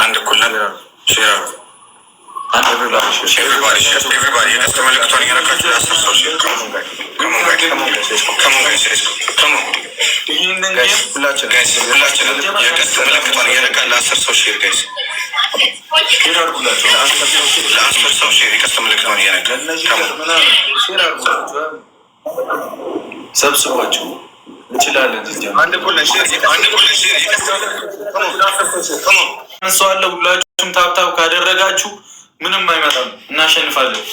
አንድ እኩል ነን። ሼር ኤቨሪባዲ የደስታ መልእክቷን እየነካችሁ ለ10 ሰው ሼር ሁላችንም የደስታ መልእክቷን እየነካን ለ10 ሰው ሼር ጋይስ ለ10 ሰው ሼር የደስታ መልእክቷን እየነካን ሰብስባችሁ እንችላለን። አንድ እኩል ነን። እንሰዋለን። ሁላችሁም ታብታብ ካደረጋችሁ ምንም አይመጣም፣ እናሸንፋለን።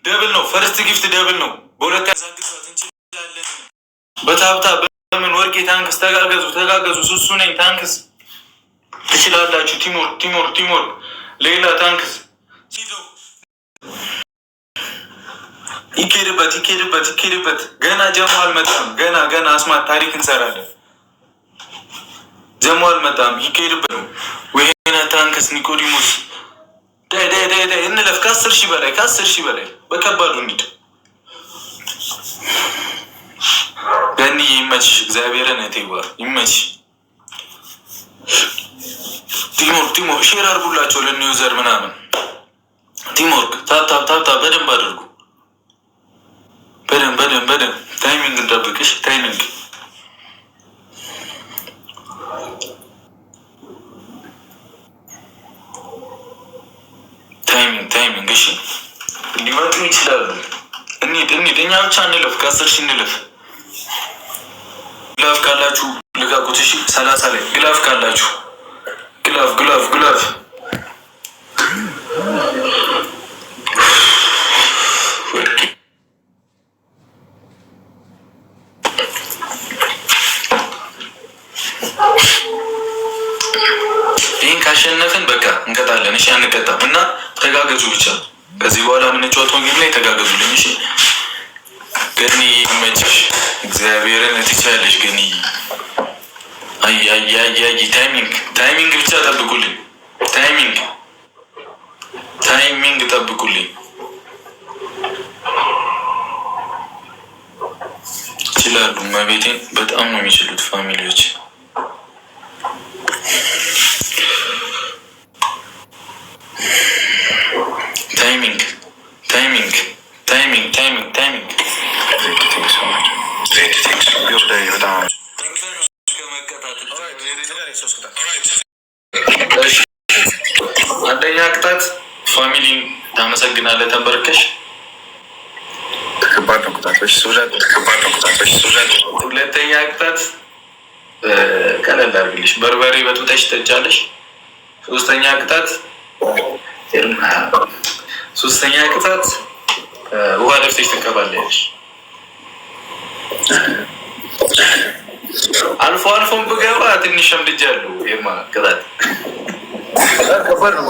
ደብል ነው። ፈርስት ጊፍት ደብል ነው። በሁለት ያዛግዟት እንችላለን። በታብታብ በምን ወርቄ ታንክስ ተጋገዙ። ሱሱ ነኝ ታንክስ ትችላላችሁ። ቲሞር ሌላ ታንክስ ይኬድበት። ገና ጀሞ አልመጣም። ገና አስማት ታሪክ እንሰራለን። ጀሞ አልመጣም። ይኬድበት ነው። ወይና ታንክስ ኒኮዲሞስ እንለፍ። ከ10 ሺህ በላይ በከባዱ እንሂድ። ገኒ ይመችሽ። እግዚአብሔርን እቴዋር ይመችሽ። ቲሞር ሼር አድርጉላቸው ለኒውዘር ምናምን። ቲሞር ታፕ በደንብ አድርጉ። በደንብ ታይሚንግ እንጠብቅሽ። ታይሚንግ እሺ፣ ሊመጡ ይችላሉ። እንሂድ። እኛ ብቻ እንለፍ። ከ10 ሺህ እንለፍ። ግላፍ ካላችሁ ልጋቁት። እሺ 30 ላይ ግላፍ ካላችሁ ግላፍ ይህን ካሸነፍን በቃ እንቀጣለን። እሺ አንቀጣም እና ተጋገዙ ብቻ። ከዚህ በኋላ የምንጫወተው ጌም ላይ ተጋገዙልኝ። እሺ ገኒ ይመችሽ። እግዚአብሔርን ትችያለሽ ገኒ። ታይሚንግ ብቻ ጠብቁልኝ። ታይሚንግ ጠብቁልኝ። ይችላሉ። መቤቴን በጣም ነው የሚችሉት ፋሚሊዎች። ታይሚንግ አንደኛ ቅጣት ፋሚሊን ታመሰግናለህ ተንበርከሽ። ከባድ ነው ቅጣቶች። ሁለተኛ ቅጣት ቀለል አድርግልሽ፣ በርበሬ በጡተሽ ትጠጫለሽ። ሶስተኛ ቅጣት ውሃ ደፍተሽ ትቀባለሽ። አልፎም ብገባ ትንሽ ሸምድጃለሁ። ይሄማ ቅጣት ከባድ ነው።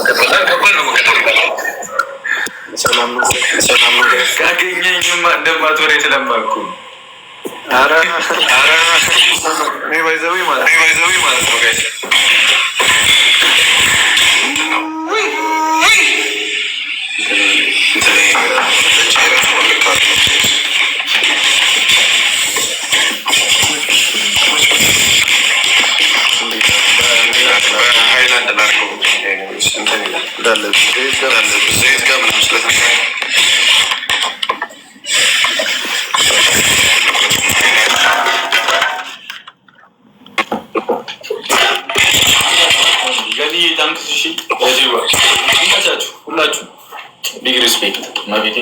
ሰላም ካገኘኝማ እንደማትወሬ ስለማኩ አረ ባይዘዊ ማለት ነው ጋይስ። ሃይላንድ ላድርገው ዘይት ጋር ምናምን ስለተነሳ ይመቻችሁ ሁላችሁ። ቢግ ሪስፔክት ማቤቴ።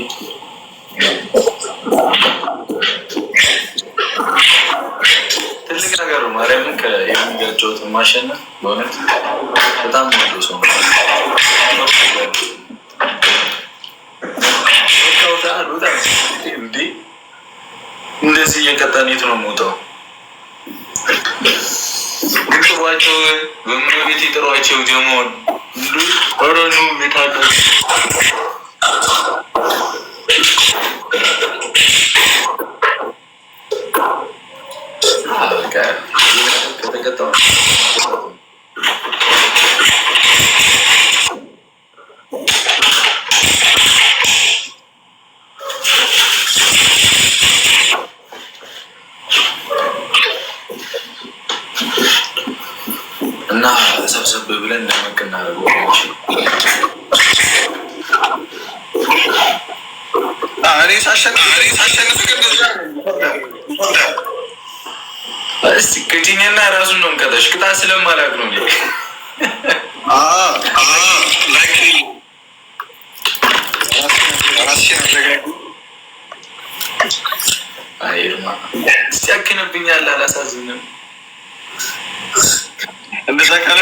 ትልቅ ነገር ነው። ማርያምን የሚጋጨውትን ማሸነፍ በእውነት በጣም ነው ሰው እንዴ። እንደዚህ እየቀጣን የት ነው የምወጣው? ጥሯቸው በምረቤት ጥሯቸው ጀመሆን ረኑ ቤታለ ከተቀጣው ቅጭኝና ራሱን ነው እንቀጣሽ። ቅጣት ስለማላውቅ ነው። ሲያክንብኛል። አላሳዝንም። እንደዛ ካለ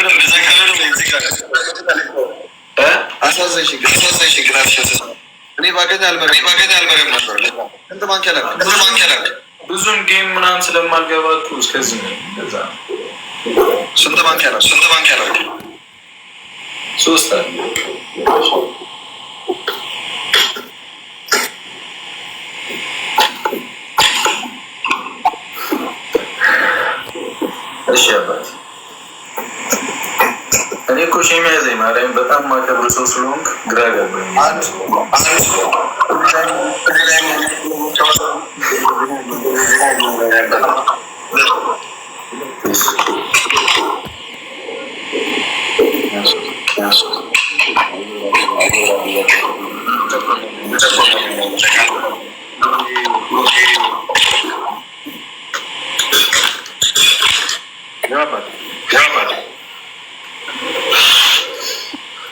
አሳዘንሽኝ። እኔ ባገኝ አልመረም ነበር። ብዙም ጌም ምናምን ስለማልገባ እኮ እስከዚህ ነው። ስንት ባንክ ያለ 3 አለ። እሺ አባት እኔ እኮ ሼም ያዘኝ ማርያም። በጣም ማከብር ሰው ስለሆንክ ግራ ገባኝ።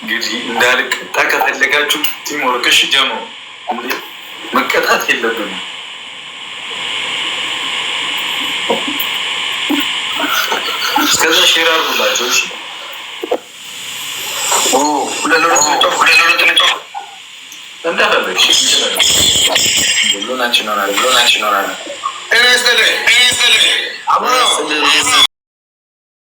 እንግዲህ እንዳልቀጣ ከፈለጋችሁ ቲምወርክ እሺ፣ ጀሞ መቀጣት የለብንም። እስከዛ ሼር አድርጉላቸው። እሺ እንደፈለግሽ ሁሉናችን ሆናለን።